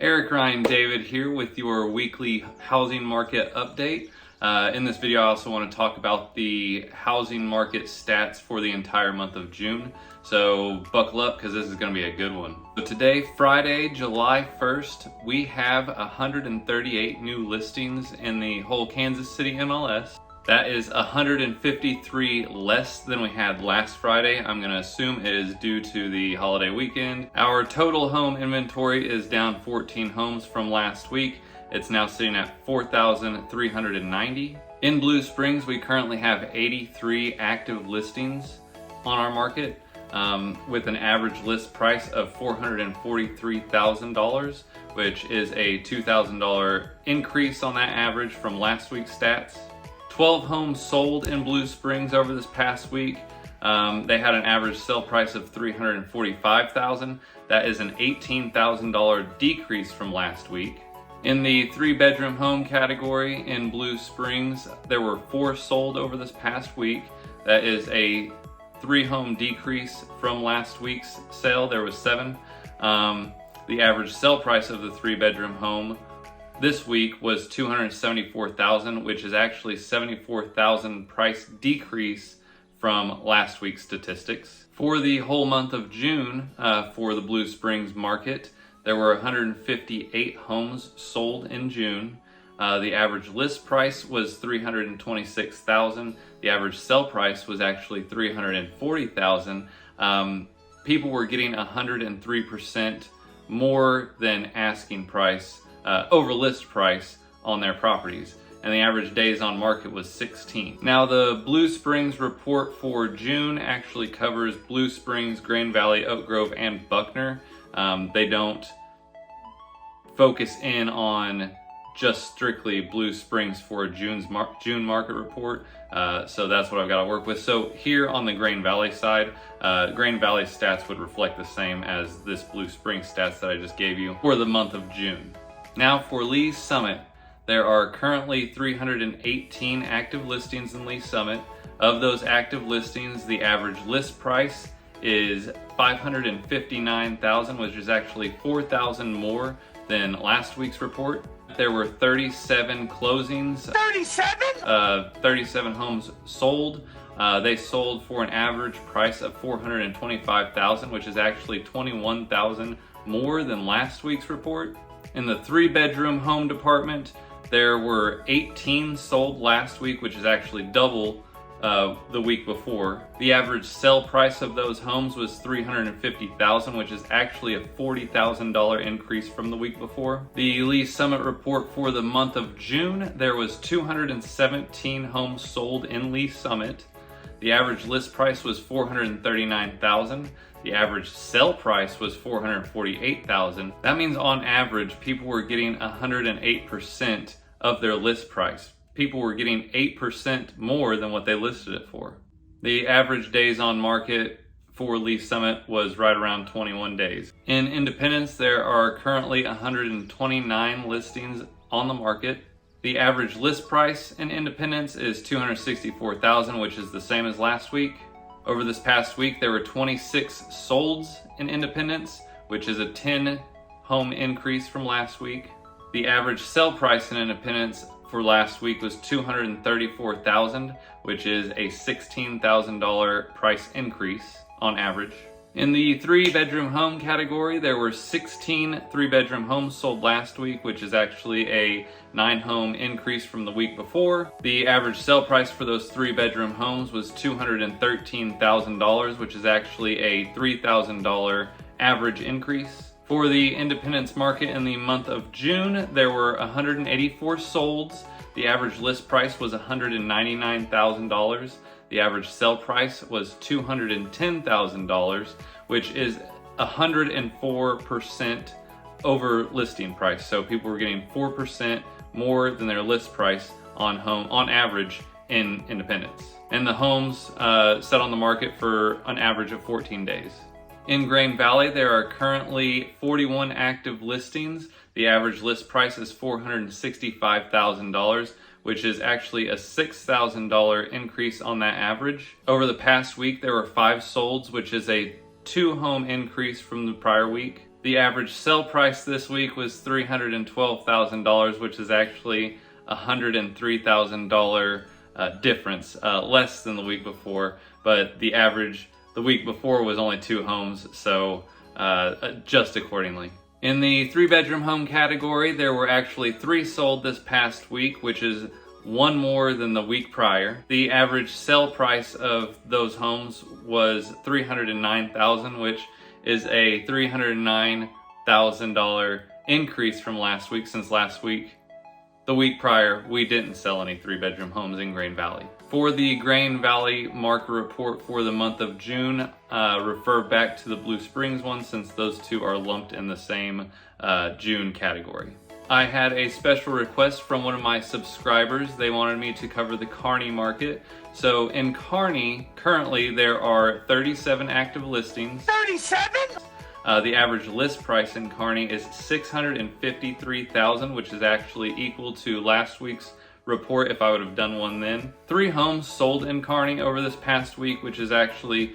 Eric, Ryan, David here with your weekly housing market update. In this video, I also want to talk about the housing market stats for the entire month of June. So buckle up because this is going to be a good one. So today, Friday, July 1st, we have 138 new listings in the whole Kansas City MLS. That is 153 less than we had last Friday. I'm going to assume it is due to the holiday weekend. Our total home inventory is down 14 homes from last week. It's now sitting at 4,390. In Blue Springs, we currently have 83 active listings on our market with an average list price of $443,000, which is a $2,000 increase on that average from last week's stats. 12 homes sold in Blue Springs over this past week. They had an average sale price of $345,000. That is an $18,000 decrease from last week. In the 3-bedroom home category in Blue Springs, there were 4 sold over this past week. That is a 3-home decrease from last week's sale. There was 7. The average sale price of the 3-bedroom home this week was $274,000, which is actually $74,000 price decrease from last week's statistics. For the whole month of June, for the Blue Springs market, there were 158 homes sold in June. The average list price was $326,000. The average sell price was actually $340,000. People were getting 103% more than asking price over list price on their properties, and the average days on market was 16. Now, the Blue Springs report for June actually covers Blue Springs, Grand Valley, Oak Grove, and Buckner. They don't focus in on just strictly Blue Springs for June market report, so that's what I've got to work with. So here on the Grand Valley side, Grand Valley stats would reflect the same as this Blue Springs stats that I just gave you for the month of June. Now for Lee's Summit, there are currently 318 active listings in Lee's Summit. Of those active listings, the average list price is $559,000, which is actually $4,000 more than last week's report. There were 37 closings. 37? 37 homes sold. They sold for an average price of $425,000, which is actually $21,000 more than last week's report. In the 3-bedroom home department, there were 18 sold last week, which is actually double the week before. The average sale price of those homes was $350,000, which is actually a $40,000 increase from the week before. The Lee Summit report for the month of June, there was 217 homes sold in Lee Summit. The average list price was $439,000. The average sell price was $448,000. That means on average, people were getting 108% of their list price. People were getting 8% more than what they listed it for. The average days on market for Lee Summit was right around 21 days. In Independence, there are currently 129 listings on the market. The average list price in Independence is $264,000, which is the same as last week. Over this past week, there were 26 solds in Independence, which is a 10-home increase from last week. The average sell price in Independence for last week was $234,000, which is a $16,000 price increase on average. In the 3-bedroom home category, there were 16 3-bedroom homes sold last week, which is actually a 9-home increase from the week before. The average sale price for those 3-bedroom homes was $213,000, which is actually a $3,000 average increase. For the Independence market in the month of June, there were 184 solds. The average list price was $199,000. The average sell price was $210,000, which is 104% over listing price. So people were getting 4% more than their list price on average in Independence. And the homes set on the market for an average of 14 days. In Grand Valley, there are currently 41 active listings. The average list price is $465,000, which is actually a $6,000 increase on that average. Over the past week, there were 5 solds, which is a 2-home increase from the prior week. The average sale price this week was $312,000, which is actually $103,000 difference, less than the week before, but the average the week before was only 2 homes, so adjust accordingly. In the 3-bedroom home category, there were actually 3 sold this past week, which is 1 more than the week prior. The average sale price of those homes was $309,000, which is a $309,000 increase from last week, since last week, the week prior, we didn't sell any 3-bedroom homes in Grain Valley. For the Grain Valley market report for the month of June, refer back to the Blue Springs one, since those two are lumped in the same June category. I had a special request from one of my subscribers. They wanted me to cover the Kearney market. So in Kearney, currently there are 37 active listings. 37? The average list price in Kearney is $653,000, which is actually equal to last week's report if I would have done one then. 3 homes sold in Kearney over this past week, which is actually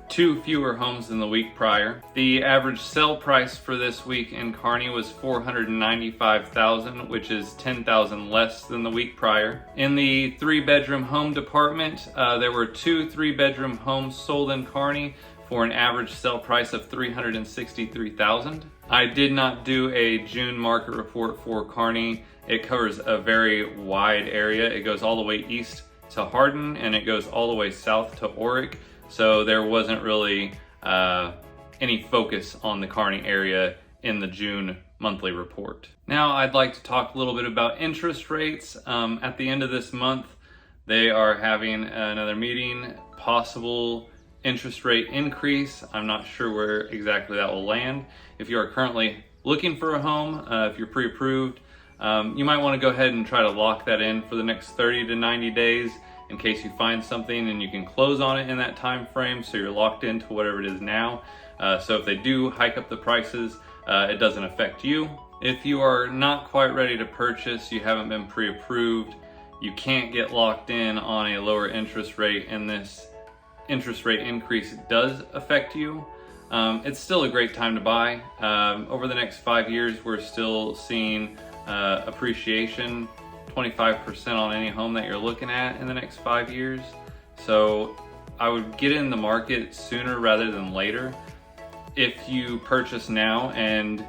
2 fewer homes than the week prior. The average sale price for this week in Kearney was $495,000, which is $10,000 less than the week prior. In the 3-bedroom home department, there were 2 3-bedroom homes sold in Kearney for an average sale price of $363,000. I did not do a June market report for Kearney. It covers a very wide area. It goes all the way east to Hardin, and it goes all the way south to Aric. So there wasn't really any focus on the Kearney area in the June monthly report. Now I'd like to talk a little bit about interest rates. At the end of this month, they are having another meeting, possible interest rate increase. I'm not sure where exactly that will land. If you are currently looking for a home, if you're pre-approved, you might want to go ahead and try to lock that in for the next 30 to 90 days in case you find something and you can close on it in that time frame, so you're locked into whatever it is now. So if they do hike up the prices, it doesn't affect you. If you are not quite ready to purchase, you haven't been pre-approved, you can't get locked in on a lower interest rate, and this interest rate increase does affect you, it's still a great time to buy. Over the next 5 years, we're still seeing appreciation, 25% on any home that you're looking at in the next 5 years. So I would get in the market sooner rather than later. If you purchase now and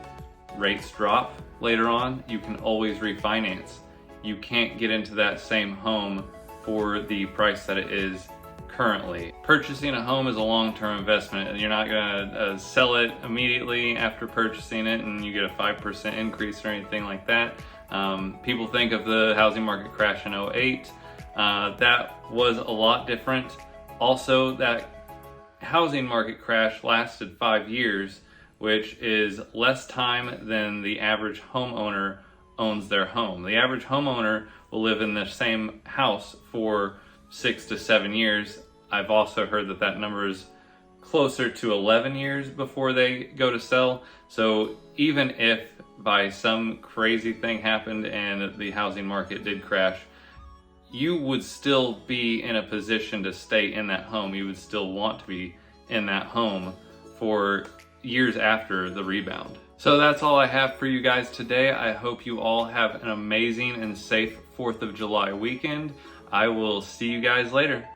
rates drop later on, you can always refinance. You can't get into that same home for the price that it is currently. Purchasing a home is a long-term investment. You're not gonna sell it immediately after purchasing it and you get a 5% increase or anything like that. People think of the housing market crash in 08. That was a lot different. Also, that housing market crash lasted 5 years, which is less time than the average homeowner owns their home. The average homeowner will live in the same house for 6 to 7 years. I've also heard that that number is closer to 11 years before they go to sell. So even if by some crazy thing happened and the housing market did crash, you would still be in a position to stay in that home. You would still want to be in that home for years after the rebound. So that's all I have for you guys today. I hope you all have an amazing and safe 4th of July weekend. I will see you guys later.